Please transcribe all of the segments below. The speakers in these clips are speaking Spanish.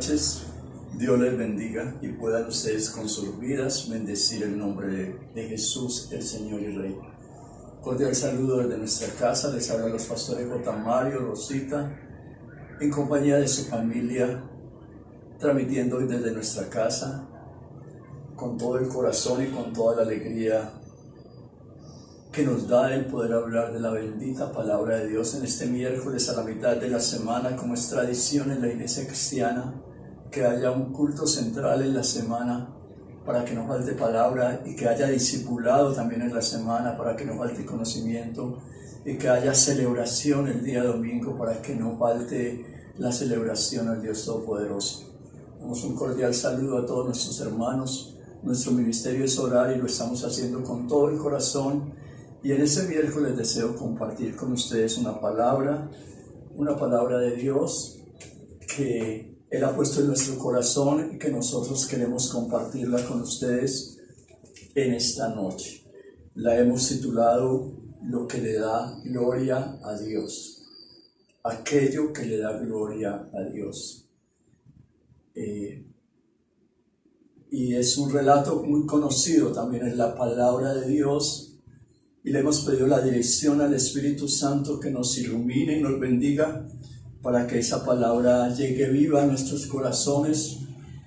noches, Dios les bendiga y puedan ustedes con sus vidas bendecir el nombre de Jesús, el Señor y Rey. Cordial saludo desde nuestra casa, les hablan los pastores J. Mario, Rosita, en compañía de su familia, transmitiendo hoy desde nuestra casa, con todo el corazón y con toda la alegría que nos da el poder hablar de la bendita palabra de Dios en este miércoles a la mitad de la semana, como es tradición en la iglesia cristiana, que haya un culto central en la semana para que no falte palabra y que haya discipulado también en la semana para que no falte conocimiento y que haya celebración el día domingo para que no falte la celebración al Dios Todopoderoso. Damos un cordial saludo a todos nuestros hermanos. Nuestro ministerio es orar y lo estamos haciendo con todo el corazón. Y en este miércoles deseo compartir con ustedes una palabra de Dios que Él ha puesto en nuestro corazón y que nosotros queremos compartirla con ustedes en esta noche. La hemos titulado Lo que le da gloria a Dios. Aquello que le da gloria a Dios. Y es un relato muy conocido, también es la palabra de Dios. Y le hemos pedido la dirección al Espíritu Santo que nos ilumine y nos bendiga para que esa palabra llegue viva a nuestros corazones,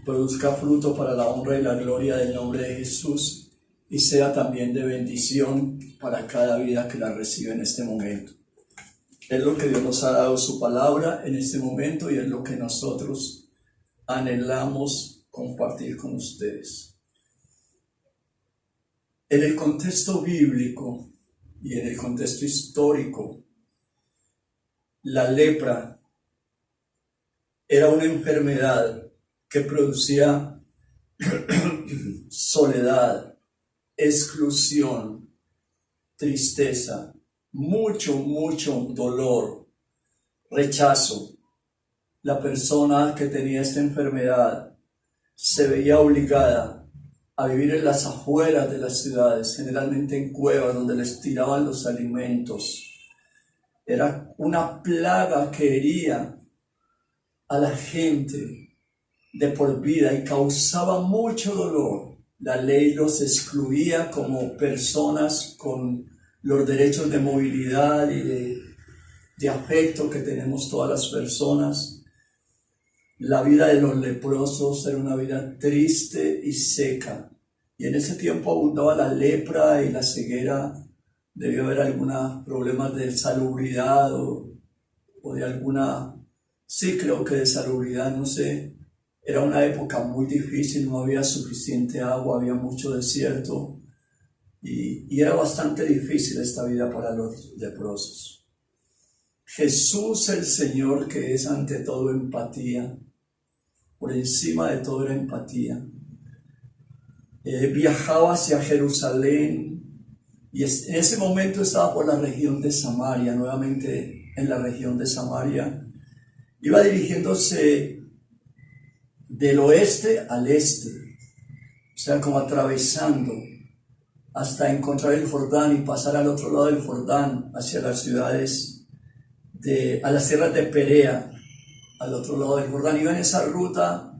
produzca fruto para la honra y la gloria del nombre de Jesús y sea también de bendición para cada vida que la recibe en este momento. Es lo que Dios nos ha dado su palabra en este momento y es lo que nosotros anhelamos compartir con ustedes. En el contexto bíblico y en el contexto histórico, la lepra era una enfermedad que producía soledad, exclusión, tristeza, mucho dolor, rechazo. La persona que tenía esta enfermedad se veía obligada a vivir en las afueras de las ciudades, generalmente en cuevas donde les tiraban los alimentos. Era una plaga que hería a la gente de por vida y causaba mucho dolor. La ley los excluía como personas con los derechos de movilidad y de afecto que tenemos todas las personas. La vida de los leprosos era una vida triste y seca. Y en ese tiempo abundaba la lepra y la ceguera. Debió haber algunos problemas de salubridad o de alguna... Sí, creo que de salubridad, no sé. Era una época muy difícil, no había suficiente agua, había mucho desierto. Y era bastante difícil esta vida para los leprosos. Jesús el Señor, que es ante todo empatía, por encima de todo era empatía. Viajaba hacia Jerusalén y en ese momento estaba por la región de Samaria, nuevamente en la región de Samaria. Iba dirigiéndose del oeste al este, o sea, como atravesando hasta encontrar el Jordán y pasar al otro lado del Jordán, hacia las ciudades, a las tierras de Perea, al otro lado del Jordán. Iba en esa ruta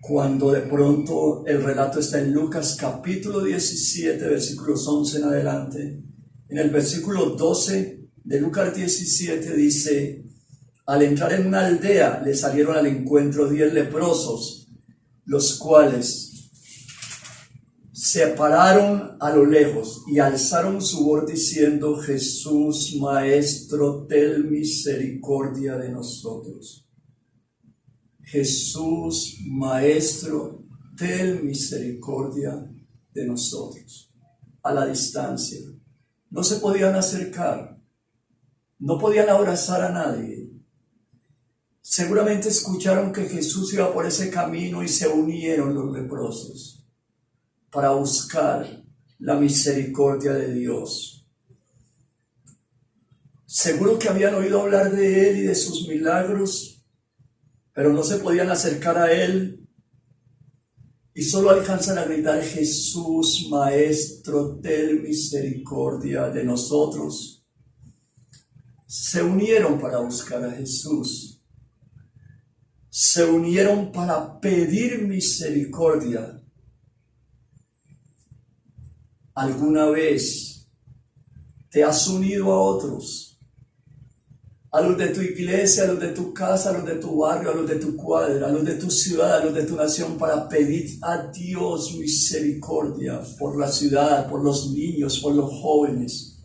cuando de pronto el relato está en Lucas capítulo 17, versículos 11 en adelante. En el versículo 12 de Lucas 17 dice: al entrar en una aldea le salieron al encuentro 10 leprosos, los cuales se pararon a lo lejos y alzaron su voz diciendo: Jesús, Maestro, ten misericordia de nosotros. Jesús, Maestro, ten misericordia de nosotros. A la distancia. No se podían acercar. No podían abrazar a nadie. Seguramente escucharon que Jesús iba por ese camino y se unieron los leprosos para buscar la misericordia de Dios. Seguro que habían oído hablar de Él y de sus milagros, pero no se podían acercar a Él y solo alcanzan a gritar: Jesús, Maestro, ten misericordia de nosotros. Se unieron para buscar a Jesús. se unieron para pedir misericordia. ¿Alguna vez te has unido a otros? A los de tu iglesia, a los de tu casa, a los de tu barrio, a los de tu cuadra, a los de tu ciudad, a los de tu nación, para pedir a Dios misericordia por la ciudad, por los niños, por los jóvenes.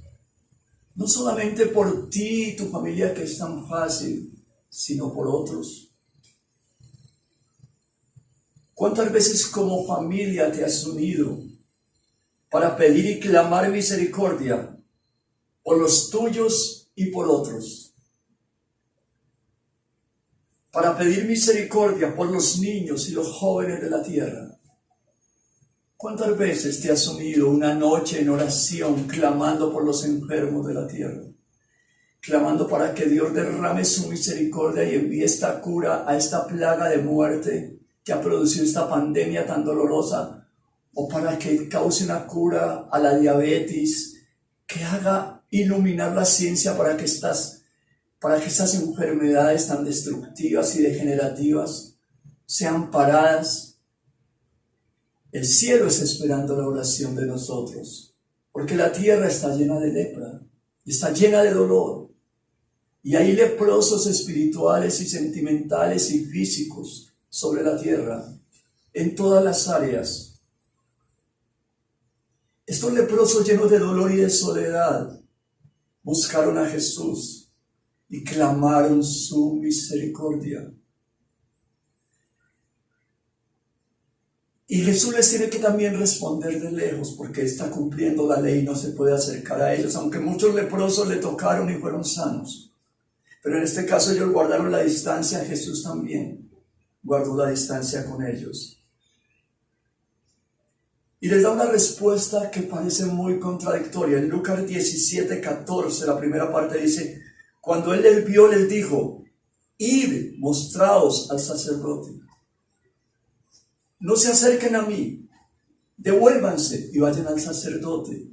No solamente por ti y tu familia, que es tan fácil, sino por otros. ¿Cuántas veces como familia te has unido para pedir y clamar misericordia por los tuyos y por otros? Para pedir misericordia por los niños y los jóvenes de la tierra. ¿Cuántas veces te has unido una noche en oración clamando por los enfermos de la tierra? Clamando para que Dios derrame su misericordia y envíe esta cura a esta plaga de muerte que ha producido esta pandemia tan dolorosa, o para que cause una cura a la diabetes, que haga iluminar la ciencia para que estas enfermedades tan destructivas y degenerativas sean paradas. El cielo está esperando la oración de nosotros, porque la tierra está llena de lepra, está llena de dolor, y hay leprosos espirituales y sentimentales y físicos sobre la tierra, en todas las áreas. Estos leprosos llenos de dolor y de soledad buscaron a Jesús y clamaron su misericordia. Y Jesús les tiene que también responder de lejos, porque está cumpliendo la ley y no se puede acercar a ellos, aunque muchos leprosos le tocaron y fueron sanos. Pero en este caso ellos guardaron la distancia, Jesús también guardó la distancia con ellos. Y les da una respuesta que parece muy contradictoria. En Lucas 17:14, la primera parte dice: cuando él les vio, les dijo: id, mostraos al sacerdote. No se acerquen a mí, devuélvanse y vayan al sacerdote.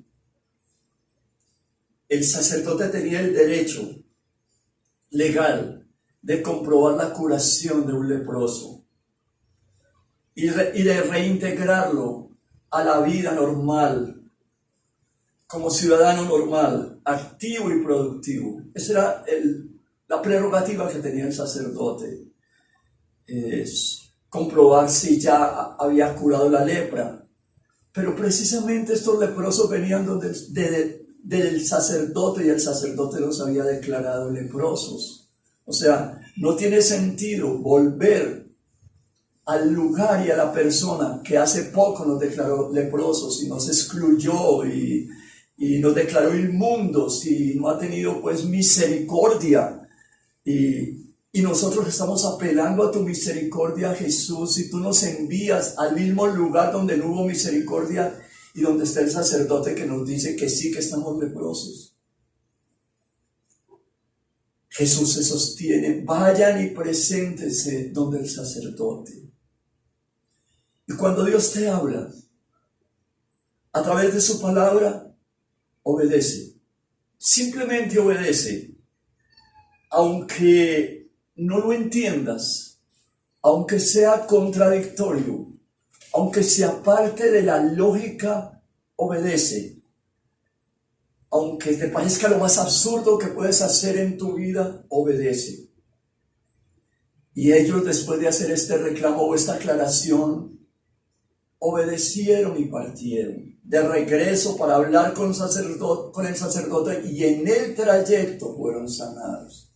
El sacerdote tenía el derecho legal de comprobar la curación de un leproso y de reintegrarlo a la vida normal, como ciudadano normal, activo y productivo. Esa era la prerrogativa que tenía el sacerdote, es comprobar si ya había curado la lepra. Pero precisamente estos leprosos venían del sacerdote, y el sacerdote los había declarado leprosos. O sea, no tiene sentido volver al lugar y a la persona que hace poco nos declaró leprosos y nos excluyó y nos declaró inmundos y no ha tenido pues misericordia. Y nosotros estamos apelando a tu misericordia, Jesús, y tú nos envías al mismo lugar donde no hubo misericordia y donde está el sacerdote que nos dice que sí, que estamos leprosos. Jesús se sostiene: vayan y preséntense donde el sacerdote. Y cuando Dios te habla a través de su palabra, obedece. Simplemente obedece. Aunque no lo entiendas, aunque sea contradictorio, aunque se aparte de la lógica, obedece. Aunque te parezca lo más absurdo que puedes hacer en tu vida, obedece. Y ellos, después de hacer este reclamo o esta aclaración, obedecieron y partieron de regreso para hablar con el sacerdote, y en el trayecto fueron sanados.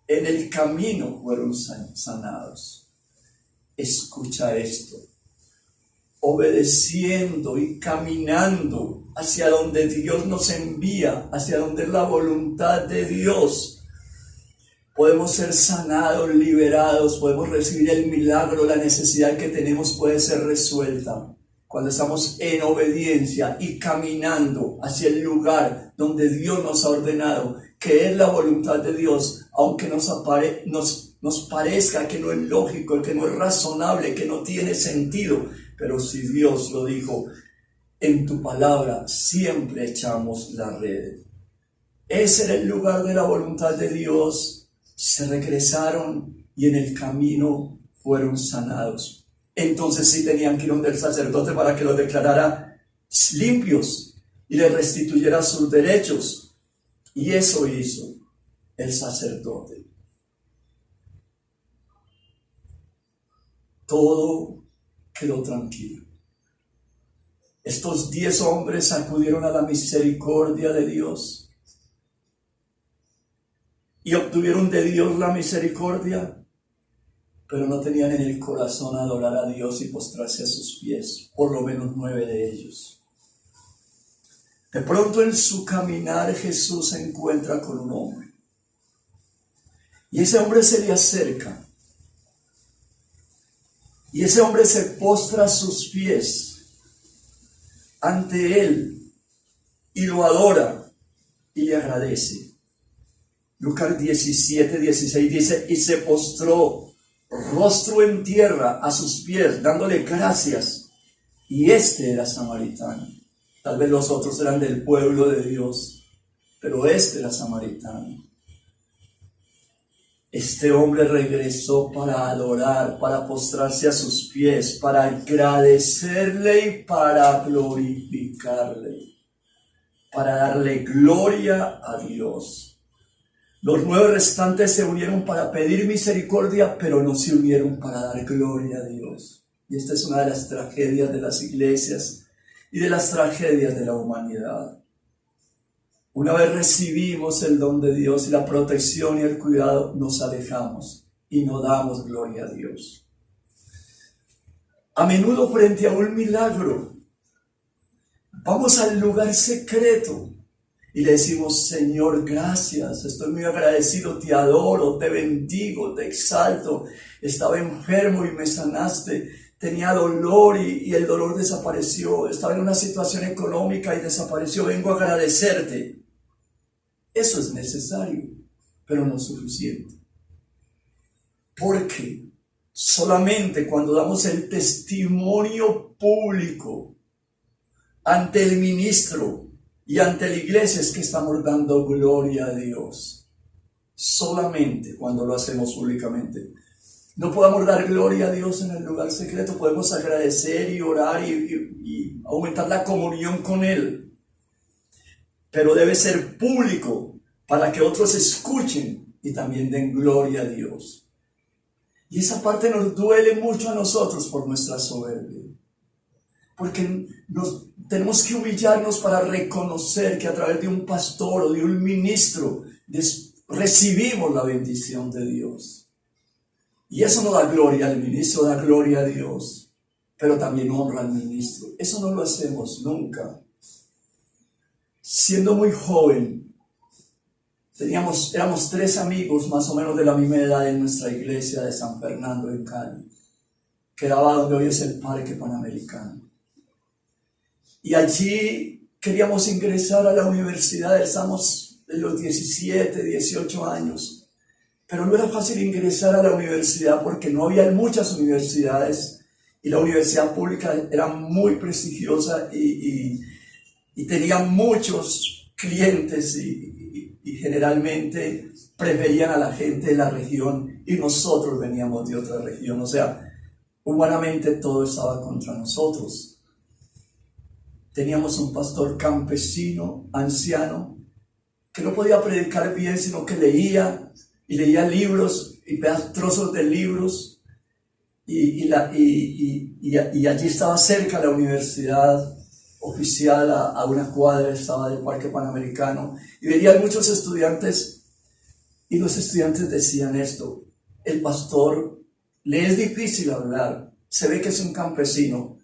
En el camino fueron sanados. Escucha esto. Obedeciendo y caminando hacia donde Dios nos envía, hacia donde es la voluntad de Dios, podemos ser sanados, liberados, podemos recibir el milagro, la necesidad que tenemos puede ser resuelta cuando estamos en obediencia y caminando hacia el lugar donde Dios nos ha ordenado, que es la voluntad de Dios, aunque nos parezca que no es lógico, que no es razonable, que no tiene sentido. Pero si Dios lo dijo, en tu palabra siempre echamos la red. Ese era el lugar de la voluntad de Dios. Se regresaron y en el camino fueron sanados. Entonces sí tenían que ir donde el sacerdote para que los declarara limpios y les restituyera sus derechos. Y eso hizo el sacerdote. Todo quedó tranquilo. Estos 10 hombres acudieron a la misericordia de Dios y obtuvieron de Dios la misericordia, pero no tenían en el corazón adorar a Dios y postrarse a sus pies, por lo menos 9 de ellos. De pronto en su caminar Jesús se encuentra con un hombre y ese hombre se le acerca y ese hombre se postra a sus pies ante él y lo adora y le agradece. Lucas 17:16 dice, y se postró rostro en tierra a sus pies, dándole gracias. Y este era samaritano. Tal vez los otros eran del pueblo de Dios, pero este era samaritano. Este hombre regresó para adorar, para postrarse a sus pies, para agradecerle y para glorificarle, para darle gloria a Dios. Los 9 restantes se unieron para pedir misericordia, pero no se unieron para dar gloria a Dios. Y esta es una de las tragedias de las iglesias y de las tragedias de la humanidad. Una vez recibimos el don de Dios y la protección y el cuidado, nos alejamos y no damos gloria a Dios. A menudo frente a un milagro, vamos al lugar secreto y le decimos, Señor, gracias, estoy muy agradecido, te adoro, te bendigo, te exalto, estaba enfermo y me sanaste, tenía dolor y el dolor desapareció, estaba en una situación económica y desapareció, vengo a agradecerte. Eso es necesario, pero no suficiente. Porque solamente cuando damos el testimonio público ante el ministro y ante la iglesia es que estamos dando gloria a Dios. Solamente cuando lo hacemos públicamente. No podemos dar gloria a Dios en el lugar secreto, podemos agradecer y orar y aumentar la comunión con Él. Pero debe ser público para que otros escuchen y también den gloria a Dios. Y esa parte nos duele mucho a nosotros por nuestra soberbia. Porque tenemos que humillarnos para reconocer que a través de un pastor o de un ministro recibimos la bendición de Dios. Y eso no da gloria al ministro, da gloria a Dios, pero también honra al ministro. Eso no lo hacemos nunca. Siendo muy joven, éramos 3 amigos más o menos de la misma edad en nuestra iglesia de San Fernando en Cali, que era donde hoy es el Parque Panamericano. Y allí queríamos ingresar a la universidad, estábamos de los 17, 18 años, pero no era fácil ingresar a la universidad porque no había muchas universidades y la universidad pública era muy prestigiosa y tenía muchos clientes y generalmente preferían a la gente de la región y nosotros veníamos de otra región, o sea, humanamente todo estaba contra nosotros. Teníamos un pastor campesino, anciano, que no podía predicar bien, sino que leía libros y trozos de libros y allí estaba cerca la universidad oficial, a una cuadra estaba del Parque Panamericano y venían muchos estudiantes y los estudiantes decían esto: el pastor le es difícil hablar, se ve que es un campesino,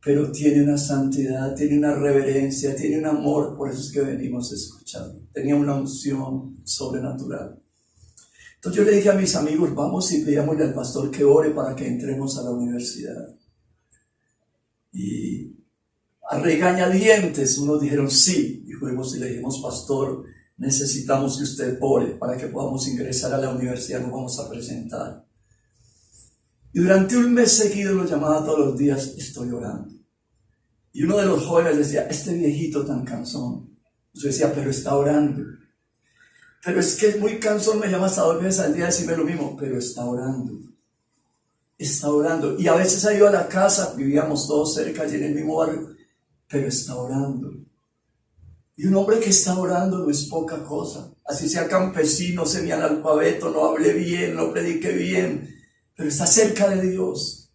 pero tiene una santidad, tiene una reverencia, tiene un amor, por eso es que venimos a escuchar. Tenía una unción sobrenatural. Entonces yo le dije a mis amigos, vamos y pidámosle al pastor que ore para que entremos a la universidad. Y a regañadientes unos dijeron sí, y fuimos y le dijimos, pastor, necesitamos que usted ore para que podamos ingresar a la universidad, nos vamos a presentar. Y durante un mes seguido lo llamaba todos los días, estoy orando. Y uno de los jóvenes decía, este viejito tan cansón. Yo decía, pero está orando. Pero es que es muy cansón, me llama hasta 2 veces al día a decirme lo mismo, pero está orando. Está orando. Y a veces ha ido a la casa, vivíamos todos cerca, allí en el mismo barrio, pero está orando. Y un hombre que está orando no es poca cosa. Así sea campesino, semianalfabeto, no hable bien, no predique bien, pero está cerca de Dios.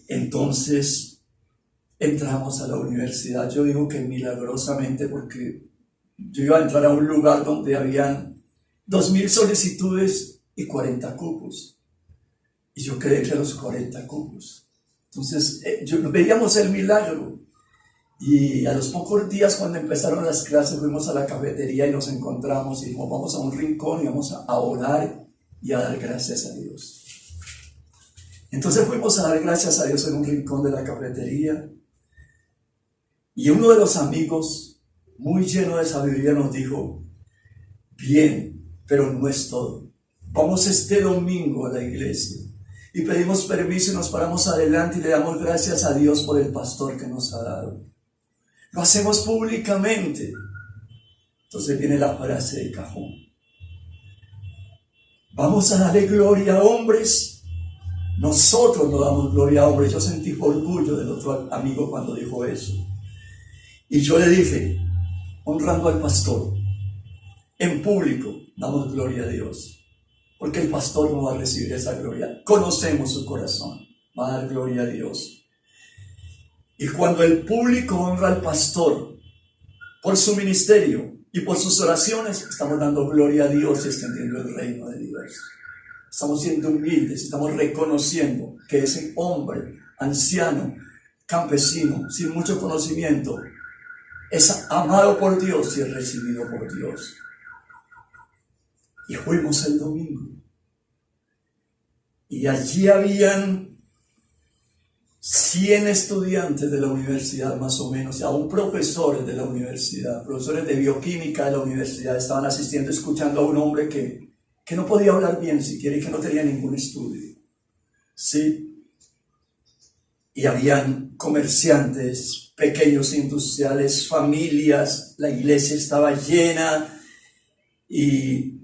Entonces entramos a la universidad. Yo digo que milagrosamente, porque yo iba a entrar a un lugar donde habían 2.000 solicitudes y 40 cupos. Y yo quedé entre los 40 cupos. Entonces veíamos el milagro. Y a los pocos días, cuando empezaron las clases, fuimos a la cafetería y nos encontramos y dijimos, vamos a un rincón y vamos a orar y a dar gracias a Dios. Entonces fuimos a dar gracias a Dios en un rincón de la cafetería. Y uno de los amigos, muy lleno de sabiduría, nos dijo, bien, pero no es todo. Vamos este domingo a la iglesia y pedimos permiso y nos paramos adelante y le damos gracias a Dios por el pastor que nos ha dado. Lo hacemos públicamente. Entonces viene la frase de cajón. Vamos a darle gloria a hombres. Nosotros no damos gloria a hombres. Yo sentí orgullo del otro amigo cuando dijo eso. Y yo le dije, honrando al pastor, en público damos gloria a Dios. Porque el pastor no va a recibir esa gloria. Conocemos su corazón. Va a dar gloria a Dios. Y cuando el público honra al pastor por su ministerio y por sus oraciones, estamos dando gloria a Dios y extendiendo el reino de Dios. Estamos siendo humildes, estamos reconociendo que ese hombre, anciano, campesino, sin mucho conocimiento, es amado por Dios y es recibido por Dios. Y fuimos el domingo. Y allí habían 100 estudiantes de la universidad más o menos, y aún profesores de la universidad, profesores de bioquímica de la universidad, estaban asistiendo, escuchando a un hombre que no podía hablar bien siquiera y que no tenía ningún estudio. ¿Sí? Y habían comerciantes, pequeños industriales, familias, la iglesia estaba llena y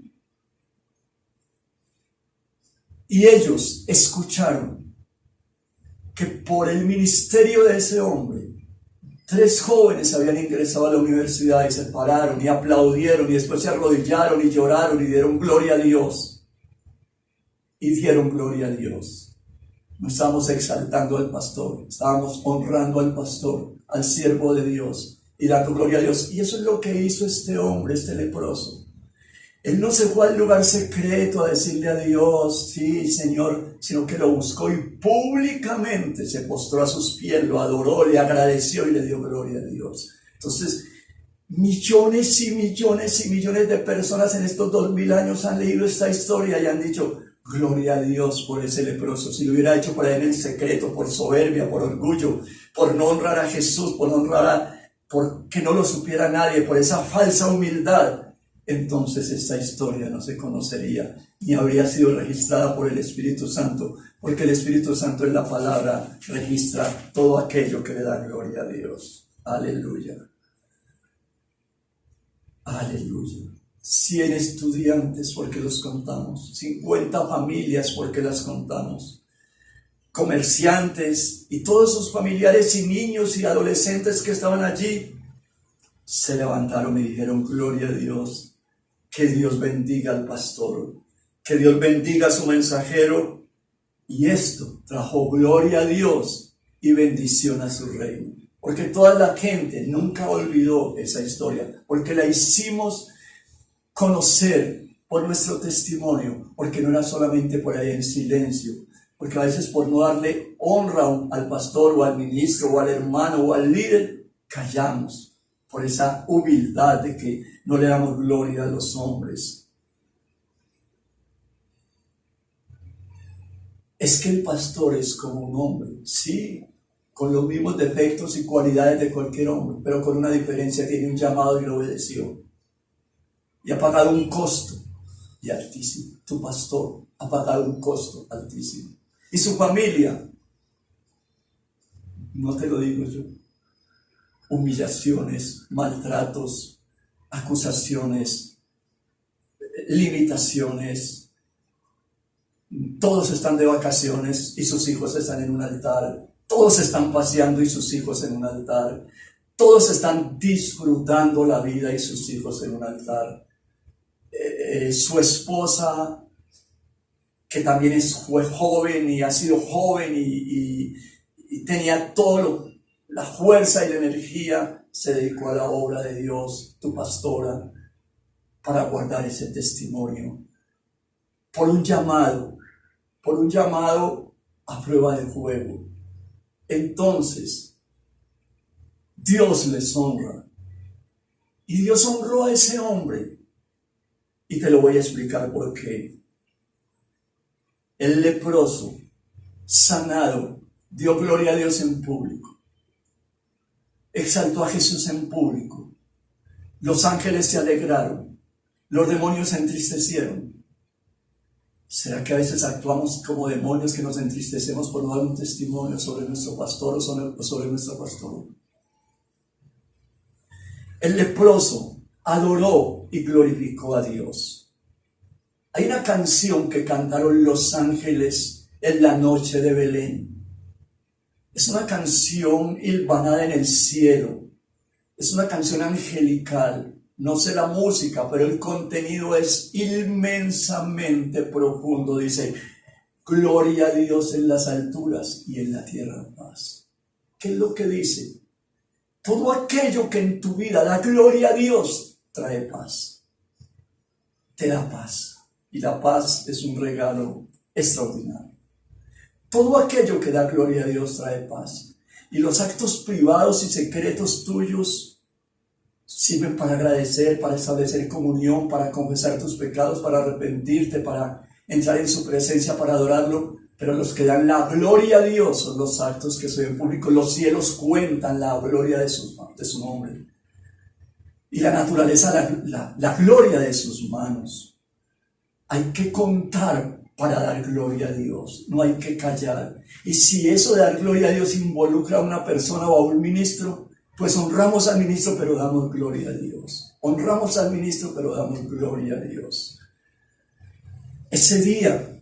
ellos escucharon que por el ministerio de ese hombre, 3 jóvenes habían ingresado a la universidad y se pararon y aplaudieron y después se arrodillaron y lloraron y dieron gloria a Dios. Y dieron gloria a Dios. No estábamos exaltando al pastor, estábamos honrando al pastor, al siervo de Dios y dando gloria a Dios. Y eso es lo que hizo este hombre, este leproso. Él no se fue al lugar secreto a decirle a Dios, sí, Señor, sino que lo buscó y públicamente se postró a sus pies, lo adoró, le agradeció y le dio gloria a Dios. Entonces, millones y millones y millones de personas en estos 2000 años han leído esta historia y han dicho, gloria a Dios por ese leproso. Si lo hubiera hecho por ahí en el secreto, por soberbia, por orgullo, por no honrar a Jesús, por que no lo supiera nadie, por esa falsa humildad, entonces esta historia no se conocería ni habría sido registrada por el Espíritu Santo, porque el Espíritu Santo en la palabra registra todo aquello que le da gloria a Dios. Aleluya. Aleluya. 100 estudiantes porque los contamos, 50 familias porque las contamos, comerciantes y todos sus familiares y niños y adolescentes que estaban allí se levantaron y dijeron, gloria a Dios. Que Dios bendiga al pastor, que Dios bendiga a su mensajero. Y esto trajo gloria a Dios y bendición a su reino. Porque toda la gente nunca olvidó esa historia, porque la hicimos conocer por nuestro testimonio, porque no era solamente por ahí en silencio, porque a veces por no darle honra al pastor o al ministro o al hermano o al líder, callamos. Por esa humildad de que no le damos gloria a los hombres. Es que el pastor es como un hombre, sí, con los mismos defectos y cualidades de cualquier hombre, pero con una diferencia: tiene un llamado y lo obedeció. Y ha pagado un costo y altísimo. Tu pastor ha pagado un costo altísimo. Y su familia, no te lo digo yo, humillaciones, maltratos, acusaciones, limitaciones. Todos están de vacaciones y sus hijos están en un altar. Todos están paseando y sus hijos en un altar. Todos están disfrutando la vida y sus hijos en un altar. Su esposa, que también fue joven y ha sido joven y tenía la fuerza y la energía, se dedicó a la obra de Dios, tu pastora, para guardar ese testimonio. Por un llamado a prueba de fuego. Entonces, Dios les honra. Y Dios honró a ese hombre. Y te lo voy a explicar por qué. El leproso, sanado, dio gloria a Dios en público. Exaltó a Jesús en público. Los ángeles se alegraron. Los demonios se entristecieron. ¿Será que a veces actuamos como demonios que nos entristecemos por no dar un testimonio sobre nuestro pastor o sobre nuestra pastora? El leproso adoró y glorificó a Dios. Hay una canción que cantaron los ángeles en la noche de Belén. Es una canción hilvanada en el cielo. Es una canción angelical. No sé la música, pero el contenido es inmensamente profundo. Dice, gloria a Dios en las alturas y en la tierra paz. ¿Qué es lo que dice? Todo aquello que en tu vida da gloria a Dios trae paz. Te da paz. Y la paz es un regalo extraordinario. Todo aquello que da gloria a Dios trae paz. Y los actos privados y secretos tuyos sirven para agradecer, para establecer comunión, para confesar tus pecados, para arrepentirte, para entrar en su presencia, para adorarlo. Pero los que dan la gloria a Dios son los actos que se ven públicos. Los cielos cuentan la gloria de su nombre. Y la naturaleza, la gloria de sus manos. Hay que contar para dar gloria a Dios. No hay que callar. Y si eso de dar gloria a Dios involucra a una persona o a un ministro, pues honramos al ministro, pero damos gloria a Dios. Honramos al ministro, pero damos gloria a Dios. Ese día,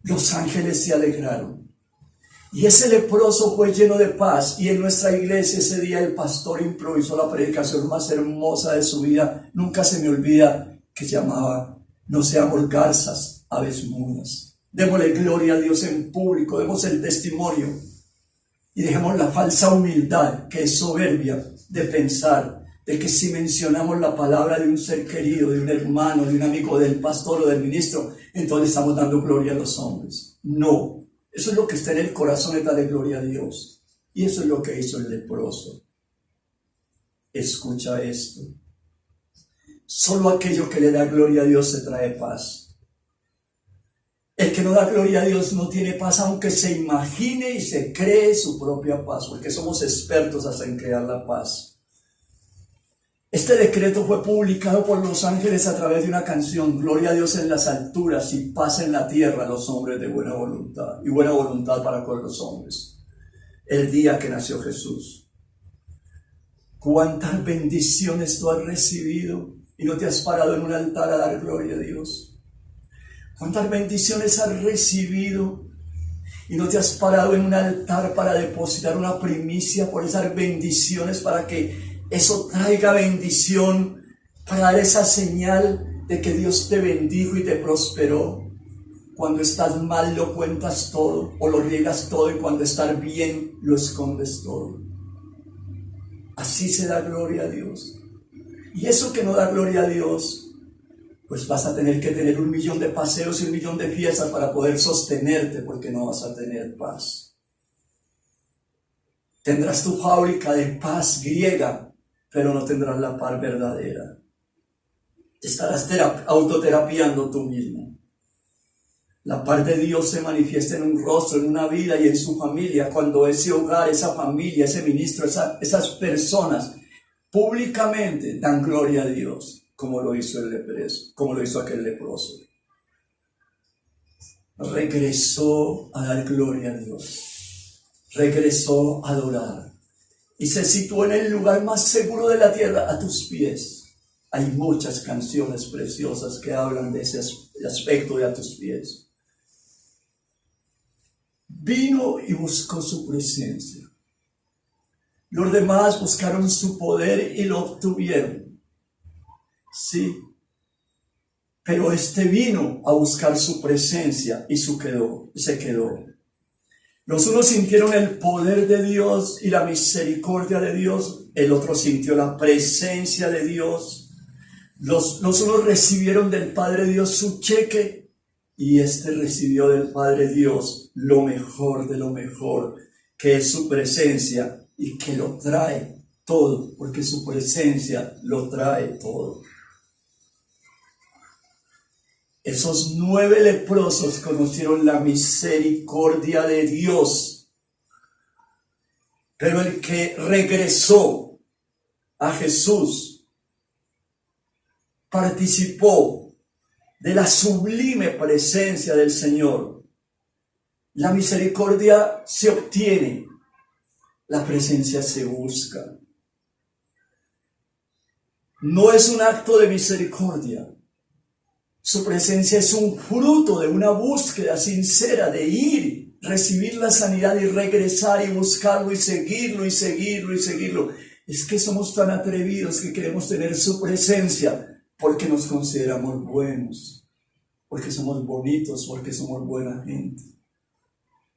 los ángeles se alegraron. Y ese leproso fue lleno de paz. Y en nuestra iglesia ese día el pastor improvisó la predicación más hermosa de su vida. Nunca se me olvida, que llamaba, no seamos garzas, aves mudas. Démosle gloria a Dios en público, demos el testimonio. Y dejemos la falsa humildad, que es soberbia, de pensar de que si mencionamos la palabra de un ser querido, de un hermano, de un amigo, del pastor o del ministro, entonces estamos dando gloria a los hombres. No, eso es lo que está en el corazón, es darle gloria a Dios. Y eso es lo que hizo el leproso. Escucha esto. Solo aquello que le da gloria a Dios se trae paz. El que no da gloria a Dios no tiene paz, aunque se imagine y se cree su propia paz, porque somos expertos hasta en crear la paz. Este decreto fue publicado por los ángeles a través de una canción, gloria a Dios en las alturas y paz en la tierra a los hombres de buena voluntad, y buena voluntad para con los hombres. El día que nació Jesús. ¿Cuántas bendiciones tú has recibido y no te has parado en un altar a dar gloria a Dios? ¿Cuántas bendiciones has recibido y no te has parado en un altar para depositar una primicia por esas bendiciones, para que eso traiga bendición, para dar esa señal de que Dios te bendijo y te prosperó? Cuando estás mal lo cuentas todo o lo riegas todo, y cuando estás bien lo escondes todo. Así se da gloria a Dios. Y eso que no da gloria a Dios, pues vas a tener que tener 1.000.000 de paseos y 1.000.000 de fiestas para poder sostenerte, porque no vas a tener paz. Tendrás tu fábrica de paz griega, pero no tendrás la paz verdadera. Te estarás autoterapiando tú mismo. La paz de Dios se manifiesta en un rostro, en una vida y en su familia, cuando ese hogar, esa familia, ese ministro, esas personas públicamente dan gloria a Dios, como lo hizo el leproso, como lo hizo aquel leproso. Regresó a dar gloria a Dios. Regresó a adorar. y se situó en el lugar más seguro de la tierra, a tus pies. Hay muchas canciones preciosas que hablan de ese aspecto de a tus pies. Vino y buscó su presencia. Los demás buscaron su poder y lo obtuvieron. Sí. Pero este vino a buscar su presencia y se quedó. Los unos sintieron el poder de Dios y la misericordia de Dios. El otro sintió la presencia de Dios. Los unos recibieron del Padre Dios su cheque y este recibió del Padre Dios lo mejor de lo mejor, que es su presencia y que lo trae todo, porque su presencia lo trae todo. Esos 9 leprosos conocieron la misericordia de Dios, pero el que regresó a Jesús participó de la sublime presencia del Señor. La misericordia se obtiene, la presencia se busca. No es un acto de misericordia. Su presencia es un fruto de una búsqueda sincera de ir, recibir la sanidad y regresar y buscarlo y seguirlo y seguirlo y seguirlo. Es que somos tan atrevidos que queremos tener su presencia porque nos consideramos buenos, porque somos bonitos, porque somos buena gente.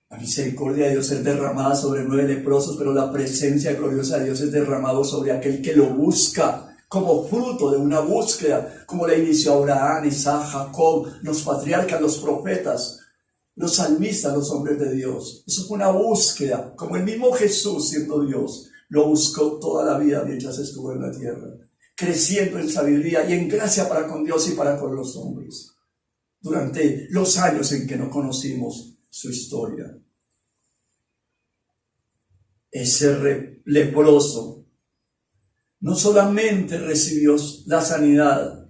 La misericordia de Dios es derramada sobre 9 leprosos, pero la presencia gloriosa de Dios es derramada sobre aquel que lo busca, como fruto de una búsqueda, como la inició Abraham, Isaac, Jacob, los patriarcas, los profetas, los salmistas, los hombres de Dios. Eso fue una búsqueda, como el mismo Jesús, siendo Dios, lo buscó toda la vida mientras estuvo en la tierra, creciendo en sabiduría y en gracia para con Dios y para con los hombres, durante los años en que no conocimos su historia. Ese leproso no solamente recibió la sanidad,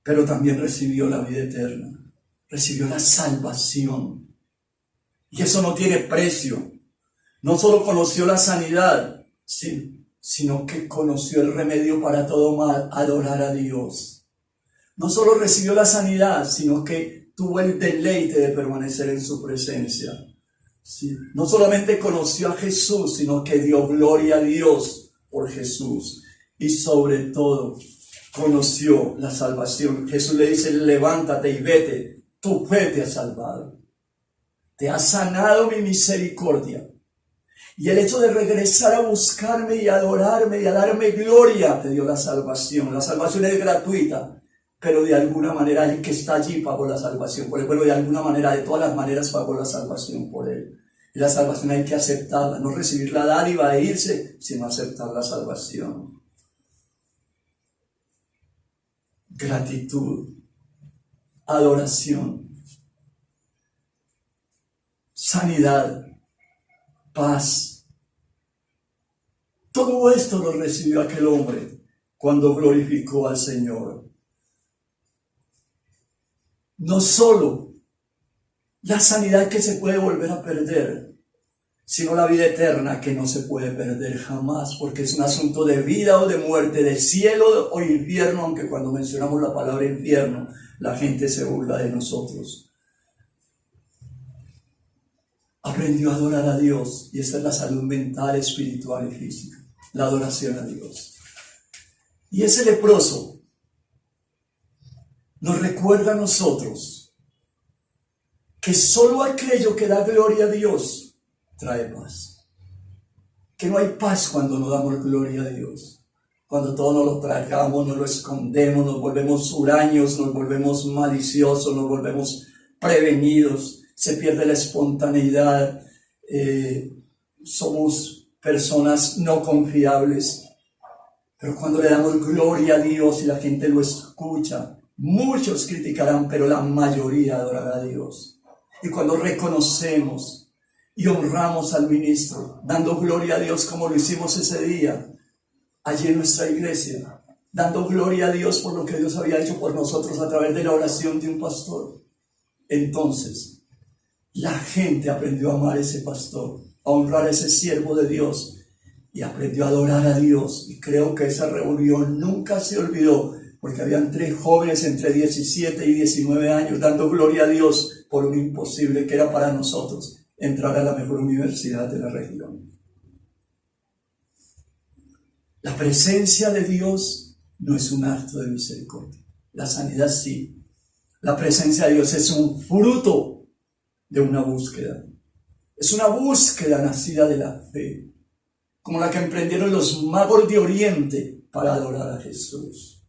pero también recibió la vida eterna, recibió la salvación. Y eso no tiene precio. No solo conoció la sanidad, sino que conoció el remedio para todo mal, adorar a Dios. No solo recibió la sanidad, sino que tuvo el deleite de permanecer en su presencia. Sí. No solamente conoció a Jesús, sino que dio gloria a Dios por Jesús, y sobre todo conoció la salvación. Jesús le dice: levántate y vete, tu fe te ha salvado, te ha sanado mi misericordia. Y el hecho de regresar a buscarme y a adorarme y a darme gloria te dio la salvación. La salvación es gratuita, pero de alguna manera el que está allí pagó la salvación por él. Bueno, de alguna manera, de todas las maneras pagó la salvación por él. Y la salvación hay que aceptarla, no recibir la dádiva e irse, sino aceptar la salvación. Gratitud, adoración, sanidad, paz. Todo esto lo recibió aquel hombre cuando glorificó al Señor. No solo la sanidad que se puede volver a perder, sino la vida eterna que no se puede perder jamás, porque es un asunto de vida o de muerte, de cielo o infierno, aunque cuando mencionamos la palabra infierno, la gente se burla de nosotros. Aprendió a adorar a Dios, y esta es la salud mental, espiritual y física, la adoración a Dios. Y ese leproso nos recuerda a nosotros que solo aquello que da gloria a Dios trae paz. Que no hay paz cuando no damos gloria a Dios. Cuando todo nos lo tragamos, nos lo escondemos, nos volvemos huraños, nos volvemos maliciosos, nos volvemos prevenidos, se pierde la espontaneidad, somos personas no confiables. Pero cuando le damos gloria a Dios y la gente lo escucha, muchos criticarán, pero la mayoría adorará a Dios. Y cuando reconocemos y honramos al ministro, dando gloria a Dios como lo hicimos ese día, allí en nuestra iglesia, dando gloria a Dios por lo que Dios había hecho por nosotros a través de la oración de un pastor. Entonces, la gente aprendió a amar a ese pastor, a honrar a ese siervo de Dios, y aprendió a adorar a Dios. Y creo que esa reunión nunca se olvidó, porque habían 3 jóvenes entre 17 y 19 años dando gloria a Dios por un imposible que era para nosotros, entrar a la mejor universidad de la región. La presencia de Dios no es un acto de misericordia. La sanidad sí. La presencia de Dios es un fruto de una búsqueda. Es una búsqueda nacida de la fe, como la que emprendieron los magos de Oriente para adorar a Jesús.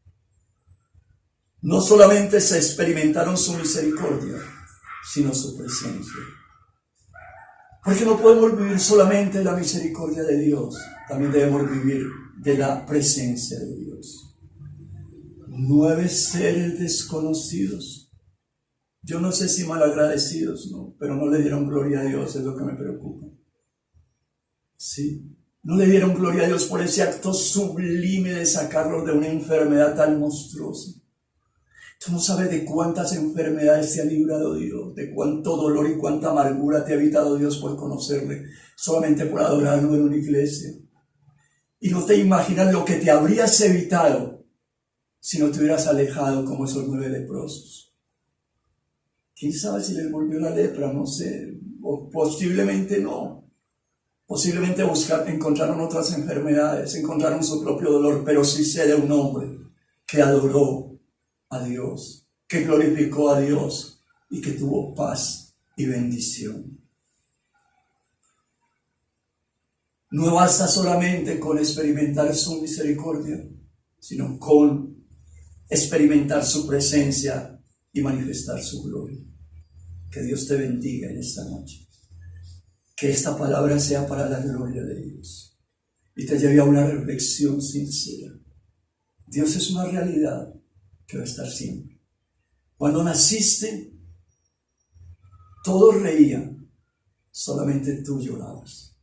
No solamente se experimentaron su misericordia, sino su presencia. Porque no podemos vivir solamente de la misericordia de Dios, también debemos vivir de la presencia de Dios. 9 seres desconocidos. Yo no sé si malagradecidos, ¿no? Pero no le dieron gloria a Dios, es lo que me preocupa. Sí, no le dieron gloria a Dios por ese acto sublime de sacarlos de una enfermedad tan monstruosa. Tú no sabes de cuántas enfermedades te ha librado Dios, de cuánto dolor y cuánta amargura te ha evitado Dios por conocerle, solamente por adorarlo en una iglesia. Y no te imaginas lo que te habrías evitado si no te hubieras alejado como esos 9 leprosos. ¿Quién sabe si les volvió la lepra? No sé, o posiblemente no. Posiblemente encontraron otras enfermedades, encontraron su propio dolor, pero sí sé de un hombre que adoró a Dios, que glorificó a Dios y que tuvo paz y bendición. No basta solamente con experimentar su misericordia, sino con experimentar su presencia y manifestar su gloria. Que Dios te bendiga en esta noche. Que esta palabra sea para la gloria de Dios y te lleve a una reflexión sincera. Dios es una realidad que va a estar siempre. Cuando naciste, todos reían, solamente tú llorabas.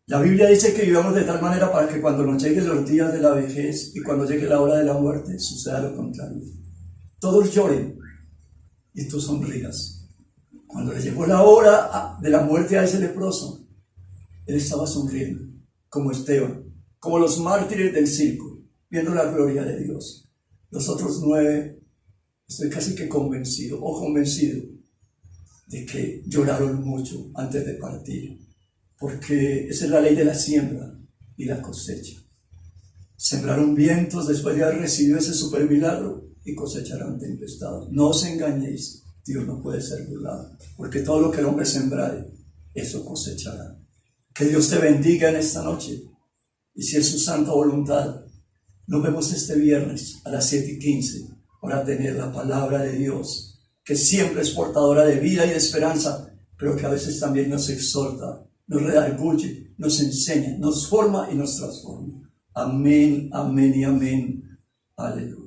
La Biblia dice que vivamos de tal manera para que cuando nos lleguen los días de la vejez y cuando llegue la hora de la muerte, suceda lo contrario. Todos lloren y tú sonrías. Cuando le llegó la hora de la muerte a ese leproso, él estaba sonriendo, como Esteban, como los mártires del circo, viendo la gloria de Dios. Los otros 9, estoy casi que convencido de que lloraron mucho antes de partir, porque esa es la ley de la siembra y la cosecha. Sembraron vientos después de haber recibido ese super milagro y cosecharán tempestades. No os engañéis. Dios no puede ser burlado, porque todo lo que el hombre sembrare, eso cosechará. Que Dios te bendiga en esta noche, y si es su santa voluntad, nos vemos este viernes a las 7:15 para tener la palabra de Dios, que siempre es portadora de vida y de esperanza, pero que a veces también nos exhorta, nos redarguye, nos enseña, nos forma y nos transforma. Amén, amén y amén. Aleluya.